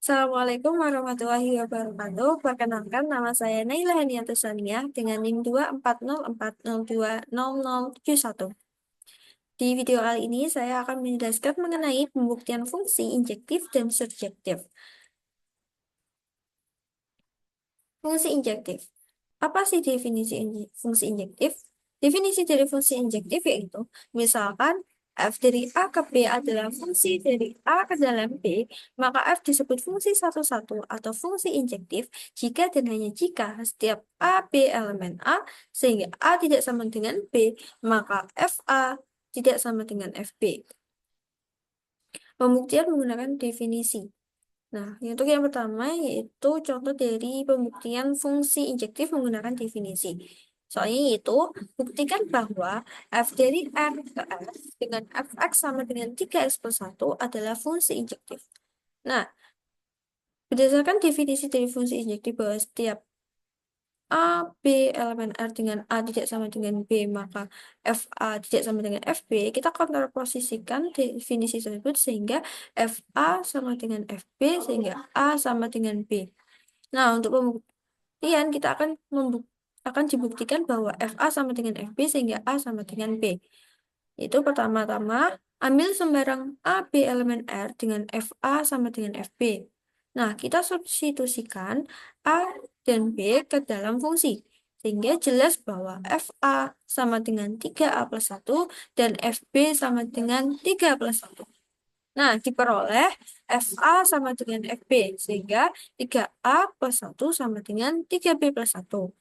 Assalamualaikum warahmatullahi wabarakatuh. Perkenalkan, nama saya Naila Haniatus Saniah dengan NIM 240402071. Di video kali ini, saya akan menjelaskan mengenai pembuktian fungsi injektif dan surjektif. Fungsi injektif. Apa sih definisi fungsi injektif? Definisi dari fungsi injektif yaitu, misalkan F dari A ke B adalah fungsi dari A ke dalam B, maka F disebut fungsi satu-satu atau fungsi injektif jika dan hanya jika setiap A, B elemen A, sehingga A tidak sama dengan B, maka FA tidak sama dengan FB. Pembuktian menggunakan definisi. Nah, untuk yang pertama yaitu contoh dari pembuktian fungsi injektif menggunakan definisi. Soalnya itu, buktikan bahwa f dari R ke F dengan fx sama dengan 3x+1 adalah fungsi injektif. Nah, berdasarkan definisi dari fungsi injektif bahwa setiap A, B elemen R dengan A tidak sama dengan B, maka FA tidak sama dengan FB, kita kontraposisikan definisi tersebut sehingga FA sama dengan FB, sehingga A sama dengan B. Nah, untuk pembuktian kita akan dibuktikan bahwa FA sama dengan FB sehingga A sama dengan B. Itu pertama-tama ambil sembarang A, B elemen R dengan FA sama dengan FB. Nah, kita substitusikan A dan B ke dalam fungsi. Sehingga jelas bahwa FA sama dengan 3A+1 dan FB sama dengan 3+1. Nah, diperoleh FA sama dengan FB, sehingga 3A+1 sama dengan 3B+1.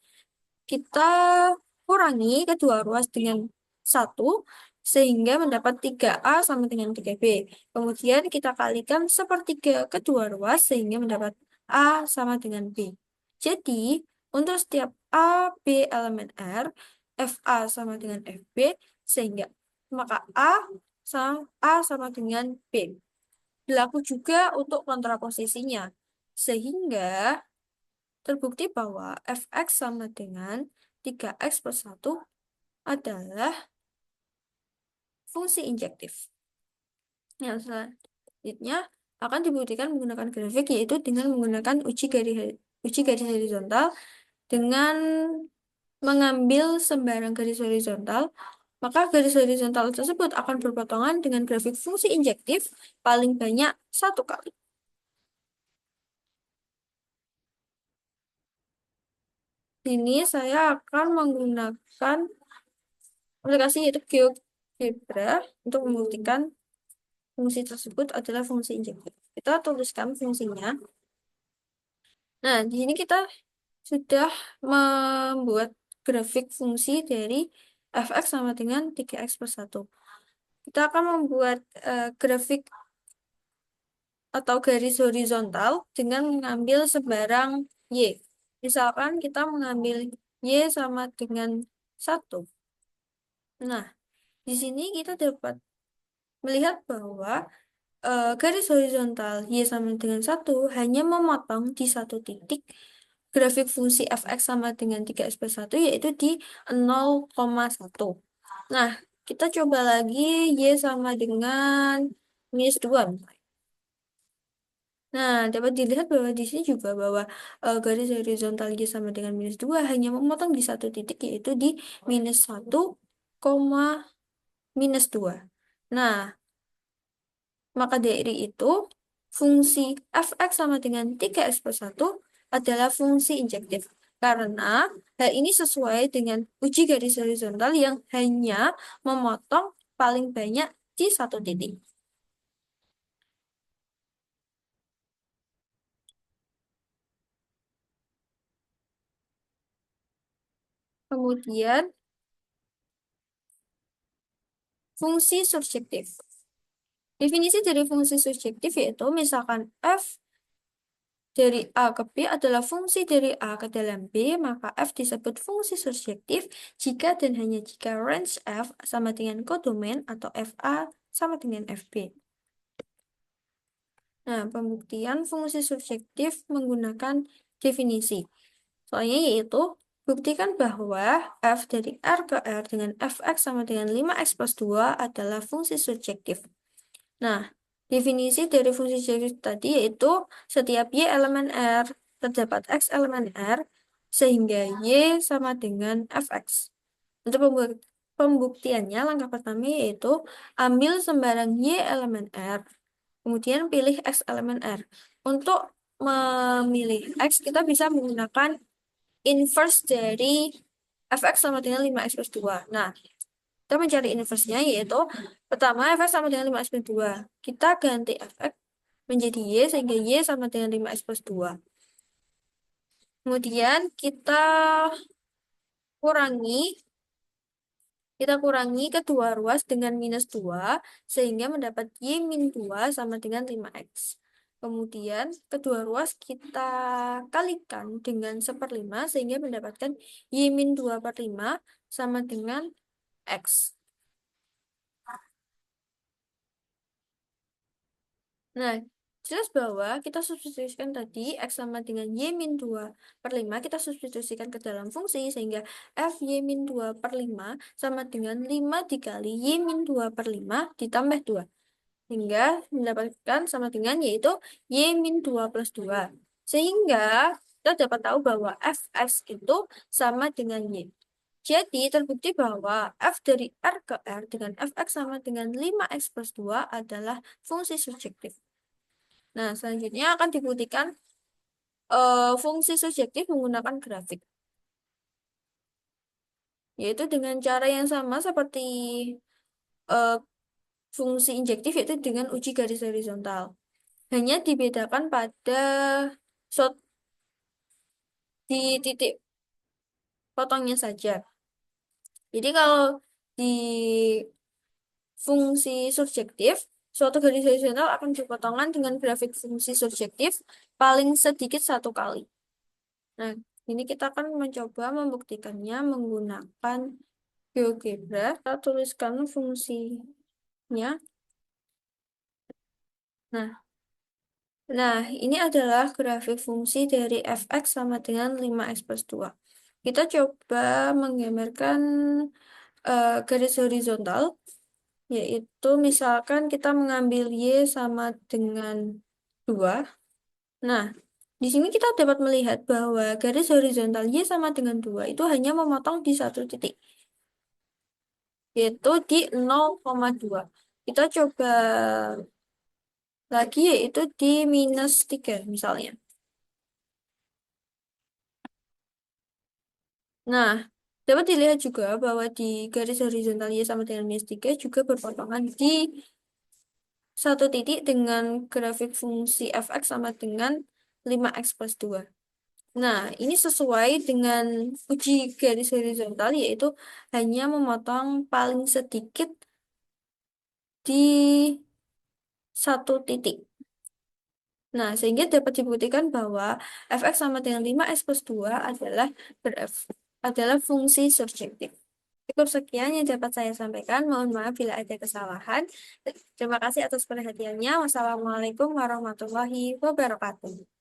Kita kurangi kedua ruas dengan 1, sehingga mendapat 3A sama dengan 3B. Kemudian kita kalikan sepertiga kedua ruas, sehingga mendapat A sama dengan B. Jadi, untuk setiap A, B elemen R, FA sama dengan FB, sehingga maka A sama dengan B. Berlaku juga untuk kontraposisinya. Sehingga terbukti bahwa fx sama dengan 3x+1 adalah fungsi injektif. Yang selanjutnya akan dibuktikan menggunakan grafik, yaitu dengan menggunakan uji garis horizontal dengan mengambil sembarang garis horizontal, maka garis horizontal tersebut akan berpotongan dengan grafik fungsi injektif paling banyak satu kali. Ini saya akan menggunakan aplikasi yaitu GeoGebra untuk membuktikan fungsi tersebut adalah fungsi injektif. Kita tuliskan fungsinya. Nah, di sini kita sudah membuat grafik fungsi dari fx sama dengan 3x+1. Kita akan membuat grafik atau garis horizontal dengan mengambil sebarang y. Misalkan kita mengambil y sama dengan 1. Nah, di sini kita dapat melihat bahwa garis horizontal y sama dengan 1 hanya memotong di satu titik grafik fungsi fx sama dengan 3x+1 yaitu di 0,1. Nah, kita coba lagi y sama dengan -2. Nah, dapat dilihat bahwa di sini juga bahwa garis horizontal y sama dengan -2 hanya memotong di satu titik yaitu di -1, -2. Nah, maka dari itu, fungsi fx sama dengan 3x+1 adalah fungsi injektif. Karena hal ini sesuai dengan uji garis horizontal yang hanya memotong paling banyak di satu titik. Kemudian, fungsi surjektif. Definisi dari fungsi surjektif yaitu misalkan f dari A ke B adalah fungsi dari A ke dalam B, maka F disebut fungsi surjektif jika dan hanya jika range F sama dengan kodomen atau FA sama dengan FB. Nah, pembuktian fungsi surjektif menggunakan definisi. Soalnya yaitu, buktikan bahwa F dari R ke R dengan Fx sama dengan 5x+2 adalah fungsi surjektif. Nah, Definisi dari fungsi surjektif tadi yaitu setiap Y elemen R terdapat X elemen R sehingga Y sama dengan Fx. Untuk pembuktiannya, langkah pertama yaitu ambil sembarang Y elemen R, kemudian pilih X elemen R. Untuk memilih X, kita bisa menggunakan inverse dari Fx sama dengan 5x+2. Nah, kita mencari inverse-nya yaitu pertama Fx sama dengan 5x+2. Kita ganti Fx menjadi Y sehingga Y sama dengan 5x+2. Kemudian kurangi kita kurangi kedua ruas dengan -2 sehingga mendapat Y min 2 sama dengan 5x. Kemudian kedua ruas kita kalikan dengan 1/5 sehingga mendapatkan Y min 2/5 sama dengan X. Nah, jelas bahwa kita substitusikan tadi X sama dengan Y min 2/5, kita substitusikan ke dalam fungsi, sehingga F Y min 2/5 sama dengan 5 dikali Y min 2/5 ditambah 2. Hingga mendapatkan sama dengan yaitu Y min 2+2. Sehingga kita dapat tahu bahwa Fx itu sama dengan Y. Jadi terbukti bahwa F dari R ke R dengan Fx sama dengan 5x+2 adalah fungsi surjektif. Nah, selanjutnya akan dibuktikan fungsi surjektif menggunakan grafik, yaitu dengan cara yang sama seperti eh, fungsi injektif, yaitu dengan uji garis horizontal. Hanya dibedakan pada shot di titik potongnya saja. Jadi kalau di fungsi subjektif, suatu garis horizontal akan dipotongkan dengan grafik fungsi subjektif paling sedikit 1 kali. Nah, ini kita akan mencoba membuktikannya menggunakan GeoGebra. Kita tuliskan fungsinya. Nah, ini adalah grafik fungsi dari fx sama dengan 5x+2. Kita coba menggambarkan garis horizontal, yaitu misalkan kita mengambil Y sama dengan 2. Nah, di sini kita dapat melihat bahwa garis horizontal Y sama dengan 2 itu hanya memotong di satu titik, yaitu di 0,2. Kita coba lagi, yaitu di -3 misalnya. Nah, dapat dilihat juga bahwa di garis horizontal Y sama dengan -3 juga berpotongan di satu titik dengan grafik fungsi fx sama dengan 5x+2. Nah, ini sesuai dengan uji garis horizontal, yaitu hanya memotong paling sedikit di satu titik. Nah, sehingga dapat dibuktikan bahwa fx sama dengan 5x+2 adalah fungsi surjektif. Cukup sekian yang dapat saya sampaikan. Mohon maaf bila ada kesalahan. Terima kasih atas perhatiannya. Wassalamualaikum warahmatullahi wabarakatuh.